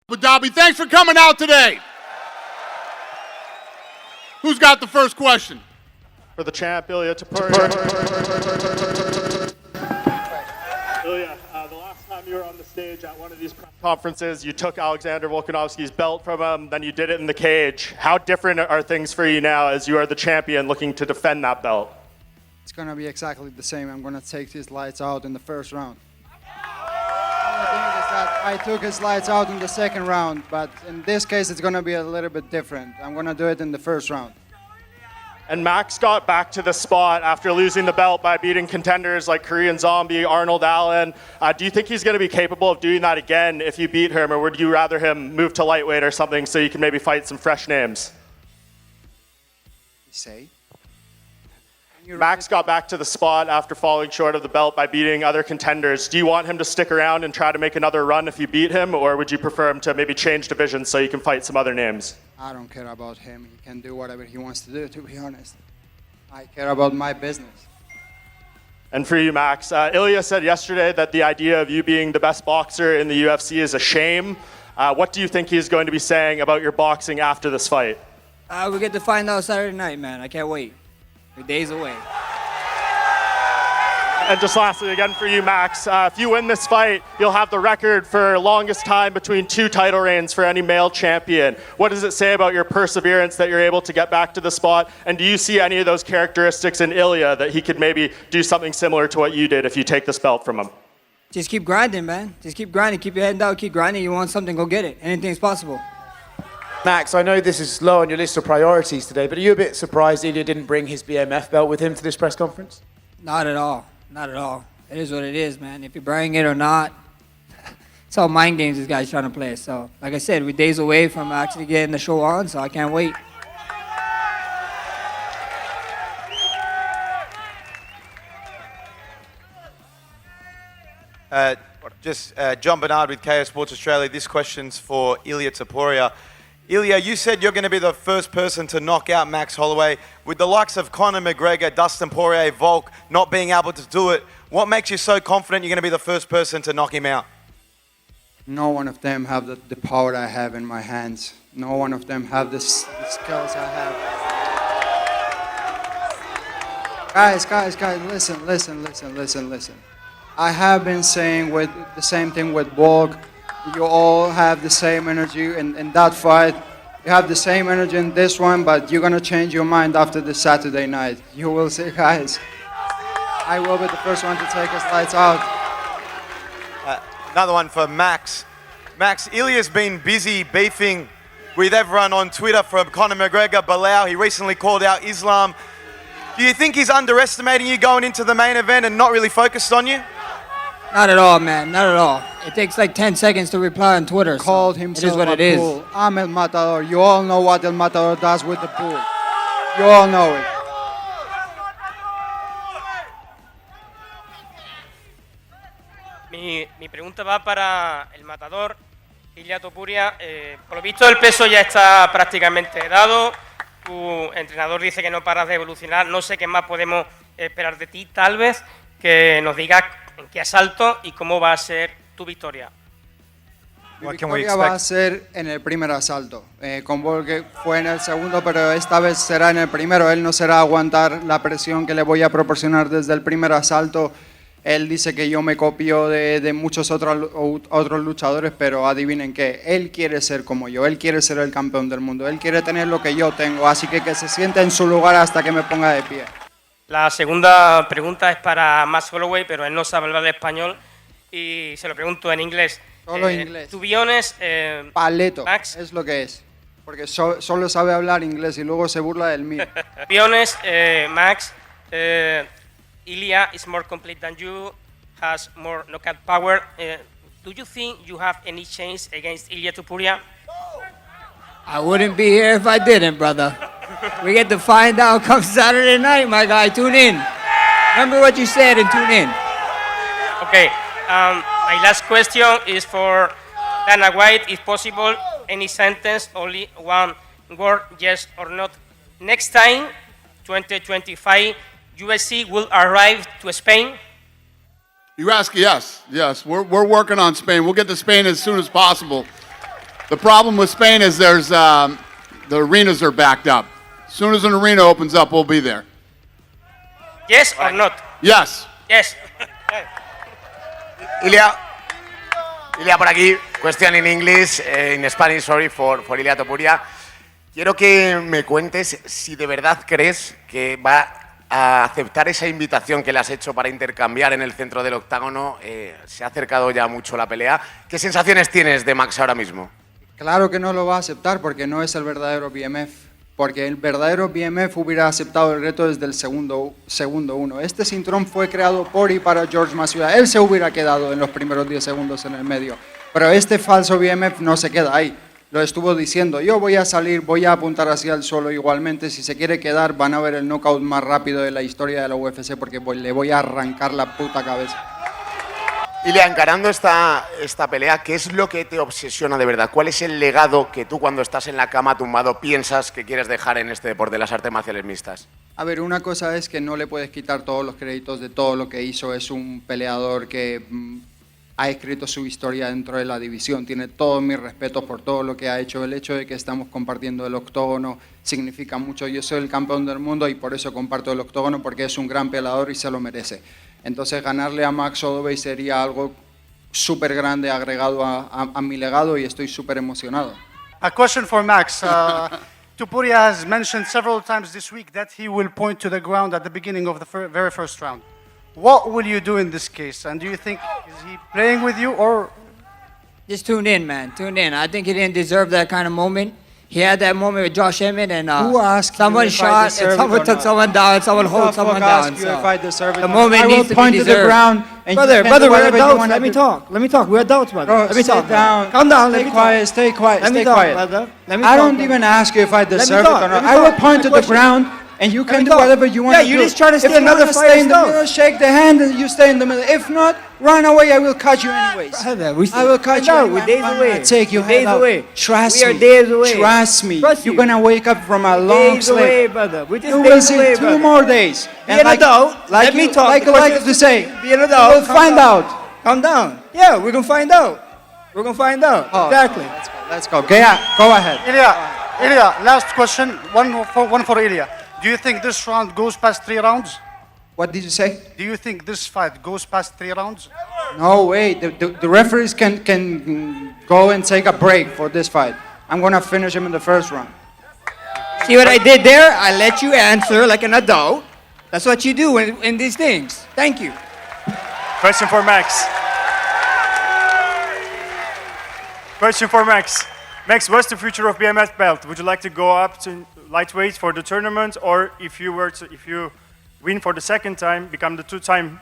Abu Dhabi, thanks for coming out today. Who's got the first question? For the champ, Ilia Topuria. Ilia, the last time you were on the stage at one of these press conferences, you took Alexander Volkanovski's belt from him, then you did it in the cage. How different are things for you now as you are the champion looking to defend that belt? It's going to be exactly the same. I'm going to take his lights out in the first round. I took his lights out in the second round, but in this case, it's going to be a little bit different. I'm going to do it in the first round. And Max got back to the spot after losing the belt by beating contenders like Korean Zombie, Arnold Allen. Do you think he's going to be capable of doing that again if you beat him, or would you rather him move to lightweight or something so you can maybe fight some fresh names? Say? Max got back to the spot after falling short of the belt by beating other contenders. Do you want him to stick around and try to make another run if you beat him, or would you prefer him to maybe change divisions so you can fight some other names? I don't care about him. He can do whatever he wants to do, to be honest. I care about my business. And for you, Max, Ilia said yesterday that the idea of you being the best boxer in the UFC is a shame. What do you think he's going to be saying about your boxing after this fight? We get to find out Saturday night, man. I can't wait. We're days away. And just lastly, again for you, Max, if you win this fight, you'll have the record for longest time between 2 title reigns for any male champion. What does it say about your perseverance that you're able to get back to the spot? And do you see any of those characteristics in Ilia that he could maybe do something similar to what you did if you take this belt from him? Just keep grinding, man. Just keep grinding. Keep your head down. Keep grinding. You want something, go get it. Anything's possible. Max, I know this is low on your list of priorities today, but are you a bit surprised Ilia didn't bring his BMF belt with him to this press conference? Not at all. Not at all. It is what it is, man. If you bring it or not, it's all mind games this guy's trying to play. So, like I said, we're days away from actually getting the show on, so I can't wait. John Bernard with KO Sports Australia. This question's for Ilia Topuria. Ilia, you said you're going to be the first person to knock out Max Holloway. With the likes of Conor McGregor, Dustin Poirier, Volk not being able to do it, what makes you so confident you're going to be the first person to knock him out? No one of them have the power I have in my hands. No one of them have the skills I have. Guys, listen. I have been saying with the same thing with Volk. You all have the same energy in that fight. You have the same energy in this one, but you're going to change your mind after the Saturday night. You will see, guys. I will be the first one to take his lights out. Another one for Max. Max, Ilia's been busy beefing with everyone on Twitter, from Conor McGregor, Bilal. He recently called out Islam. Do you think he's underestimating you going into the main event and not really focused on you? Not at all, man. Not at all. It takes like 10 seconds to reply on Twitter. Called himself it is what a it is. bull. I'm El Matador. You all know what El Matador does with the bull. You all know it. Mi pregunta va para el matador, Ilia Topuria. Por lo visto el peso ya está prácticamente dado. Tu entrenador dice que no paras de evolucionar. No sé qué más podemos esperar de ti, tal vez que nos digas en qué asalto y cómo va a ser tu victoria. Mi victoria va a ser en el primer asalto. Con Volk fue en el segundo, pero esta vez será en el primero. Él no será aguantar la presión que le voy a proporcionar desde el primer asalto. Él dice que yo me copio de muchos otros luchadores, pero adivinen qué, él quiere ser como yo, él quiere ser el campeón del mundo, él quiere tener lo que yo tengo, así que se siente en su lugar hasta que me ponga de pie. La segunda pregunta es para Max Holloway, pero él no sabe hablar de español y se lo pregunto en inglés. Solo inglés. To be honest, Paleto, Max, es lo que es, porque solo sabe hablar inglés y luego se burla del mío. To be honest, Max, Ilia is more complete than you, has more knockout power. Do you think you have any chance against Ilia Topuria? I wouldn't be here if I didn't, brother. We get to find out come Saturday night, my guy. Tune in. Remember what you said and tune in. Okay. My last question is for Dana White, if possible. Any sentence, only one word, yes or not. Next time, 2025, UFC will arrive to Spain? You ask, yes. We're working on Spain. We'll get to Spain as soon as possible. The problem with Spain is there's the arenas are backed up. As soon as an arena opens up, we'll be there. Yes or not? Yes. Yes. Ilia por aquí. Question in English, in Spanish, sorry, for Ilia Topuria. Quiero que me cuentes si de verdad crees que va a aceptar esa invitación que le has hecho para intercambiar en el centro del octágono. Se ha acercado ya mucho la pelea. ¿Qué sensaciones tienes de Max ahora mismo? Claro que no lo va a aceptar porque no es el verdadero BMF. Porque el verdadero BMF hubiera aceptado el reto desde el segundo uno. Este cinturón fue creado por y para George Masvidal. Él se hubiera quedado en los primeros 10 segundos en el medio. Pero este falso BMF no se queda ahí. Lo estuvo diciendo, yo voy a salir, voy a apuntar hacia el suelo igualmente. Si se quiere quedar, van a ver el knockout más rápido de la historia de la UFC porque le voy a arrancar la puta cabeza. Ilia, encarando esta pelea, ¿qué es lo que te obsesiona de verdad? ¿Cuál es el legado que tú cuando estás en la cama tumbado piensas que quieres dejar en este deporte de las artes marciales mixtas? A ver, una cosa es que no le puedes quitar todos los créditos de todo lo que hizo. Es un peleador que ha escrito su historia dentro de la división. Tiene todos mis respetos por todo lo que ha hecho. El hecho de que estamos compartiendo el octógono significa mucho. Yo soy el campeón del mundo y por eso comparto el octógono, porque es un gran peleador y se lo merece. Entonces ganarle a Max Holloway sería algo súper grande agregado a mi legado y estoy súper emocionado. A question for Max. Topuria has mentioned several times this week that he will point to the ground at the beginning of the very first round. What will you do in this case? And do you think, is he playing with you or? Just tune in, man. Tune in. I think he didn't deserve that kind of moment. He had that moment with Josh Emmett, and someone shot, and someone took someone down, someone hold someone down. So the moment needs to be deserved. Brother, we're adults. Let me talk. We're adults, brother. Bro, let me talk. Down. Calm down. Stay quiet. Stay quiet. Let me Stay talk, quiet. brother. Let me I talk, don't brother. even ask you if I deserve talk, it or let not. me I will talk. point to the Question. ground, and you can do talk. whatever you want to do. Yeah, you're just trying to steal if you another wanna stay in the fighter's middle, nose. shake the hand, and you stay in the middle. If not, run away. I will cut you anyways. Brother, I will cut you. We're days I'm away. gonna take you We're days head out. away. Trust We are me. days away. Trust me. Trust You're you. gonna wake up from a long Days away, sleep. brother. We're just You days will see away, 2 brother. more days. Be an adult. Let me talk. Like The I like question to is, say, be an adult. we'll Calm find down. out. Calm down. Yeah, we're gonna find out. We're gonna find out. Oh, Exactly. Let's go. Yeah, go ahead. Ilia, last question, one for Ilia. Do you think this round goes past 3 rounds? What did you say? Do you think this fight goes past 3 rounds? No way. The referees can go and take a break for this fight. I'm gonna finish him in the first round. See what I did there? I let you answer like an adult. That's what you do in these things. Thank you. Question for Max. Question for Max. Max, what's the future of BMF belt? Would you like to go up to lightweight for the tournament, or if you win for the second time, become the 2-time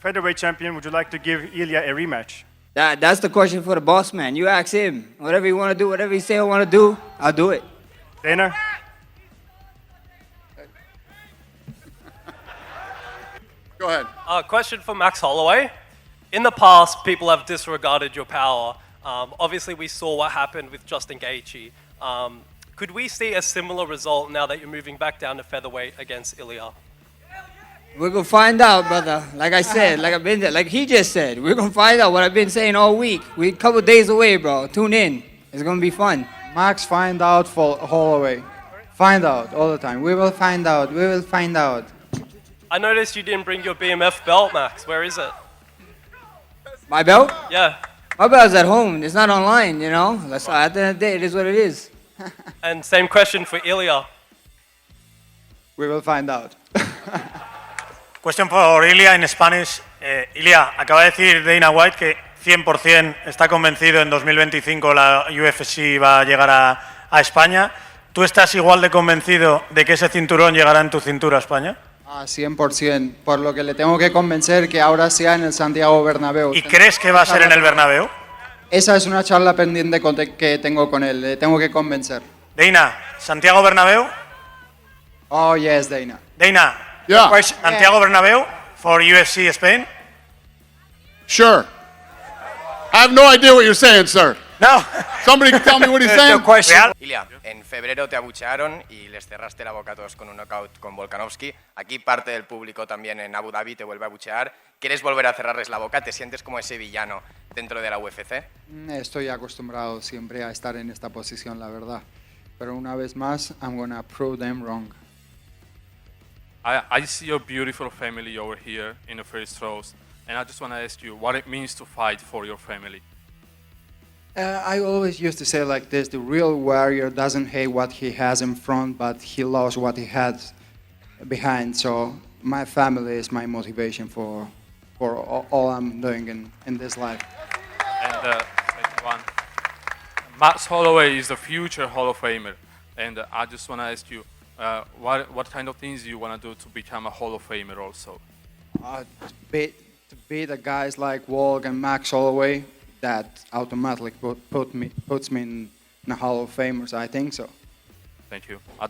featherweight champion, would you like to give Ilia a rematch? That's the question for the boss man. You ask him. Whatever you want to do, whatever you say I want to do, I'll do it. Dana? Go ahead. Question for Max Holloway. In the past, people have disregarded your power. Obviously, we saw what happened with Justin Gaethje. Could we see a similar result now that you're moving back down to featherweight against Ilia? We're gonna find out, brother. Like I said, like he just said, we're gonna find out what I've been saying all week. We're a couple days away, bro. Tune in. It's gonna be fun. Max, find out for Holloway. Find out all the time. We will find out. We will find out. I noticed you didn't bring your BMF belt, Max. Where is it? My belt? Yeah. My belt's at home. It's not online, you know. That's at the end of the day, it is what it is. And same question for Ilia. We will find out. Question for Ilia in Spanish. Ilia, acaba de decir Dana White que 100% está convencido en 2025 la UFC va a llegar a España. ¿Tú estás igual de convencido de que ese cinturón llegará en tu cintura a España? 100%. Por lo que le tengo que convencer que ahora sea en el Santiago Bernabéu. ¿Y crees que va a ser en el Bernabéu? Esa es una charla pendiente que tengo con él. Le tengo que convencer. Dana, ¿Santiago Bernabéu? Oh, yes, Dana. Dana, Yeah. ¿Santiago Bernabéu for UFC Spain? Sure. I have no idea what you're saying, sir. No. Somebody tell me what he's saying. Ilia, en febrero te abuchearon y les cerraste la boca a todos con un knockout con Volkanovski. Aquí parte del público también en Abu Dhabi te vuelve a abuchear. ¿Quieres volver a cerrarles la boca? ¿Te sientes como ese villano dentro de la UFC? Estoy acostumbrado siempre a estar en esta posición, la verdad. Pero una vez más, I'm gonna prove them wrong. I see your beautiful family over here in the first rows, and I just want to ask you what it means to fight for your family. I always used to say like this, the real warrior doesn't hate what he has in front, but he loves what he has behind. So my family is my motivation for all I'm doing in this life. And second one, Max Holloway is the future Hall of Famer, and I just want to ask you, what kind of things you want to do to become a Hall of Famer also? To beat the guys like Volk and Max Holloway, that automatically puts me in the Hall of Famers, I think so. Thank you. A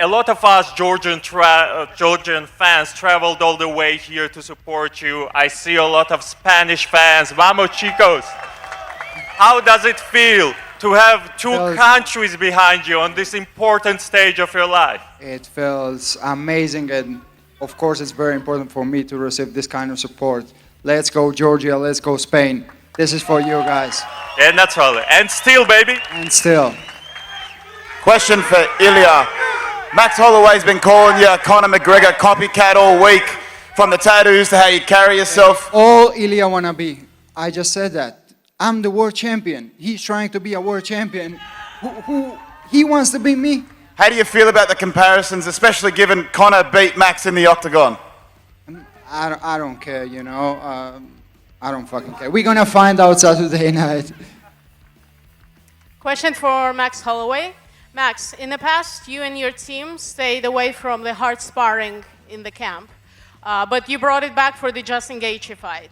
lot of us Georgian fans traveled all the way here to support you. I see a lot of Spanish fans. Vamos, chicos! How does it feel to have two countries behind you on this important stage of your life? It feels amazing, and of course it's very important for me to receive this kind of support. Let's go Georgia, let's go Spain. This is for you guys. Yeah, naturally. And still, baby. And still. Question for Ilia. Max Holloway's been calling you a Conor McGregor copycat all week, from the tattoos to how you carry yourself. All Ilia wanna be. I just said that. I'm the world champion. He's trying to be a world champion. He wants to be me. How do you feel about the comparisons, especially given Conor beat Max in the octagon? I don't care, you know. I don't fucking care. We're gonna find out Saturday night. Question for Max Holloway. Max, in the past, you and your team stayed away from the hard sparring in the camp, but you brought it back for the Justin Gaethje fight.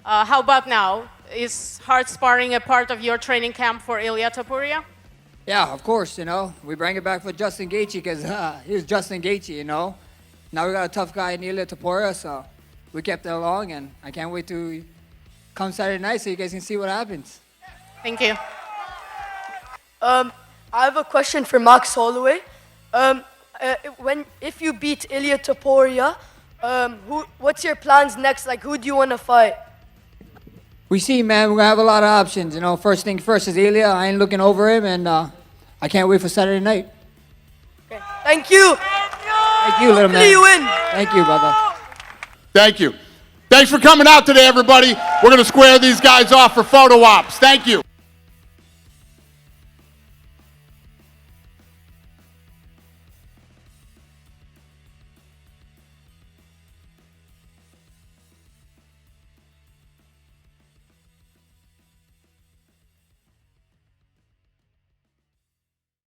How about now? Is hard sparring a part of your training camp for Ilia Topuria? Yeah, of course, you know. We bring it back for Justin Gaethje because he's Justin Gaethje, you know. Now we got a tough guy in Ilia Topuria, so we kept it along, and I can't wait to come Saturday night so you guys can see what happens. Thank you. I have a question for Max Holloway. If you beat Ilia Topuria, what's your plans next? Like, who do you want to fight? We see, man, we're going to have a lot of options. You know, first thing first is Ilia. I ain't looking over him, and I can't wait for Saturday night. Okay. Thank you. Thank you, little man. Hopefully you win. Thank you, brother. Thank you. Thanks for coming out today, everybody. We're going to square these guys off for photo ops. Thank you.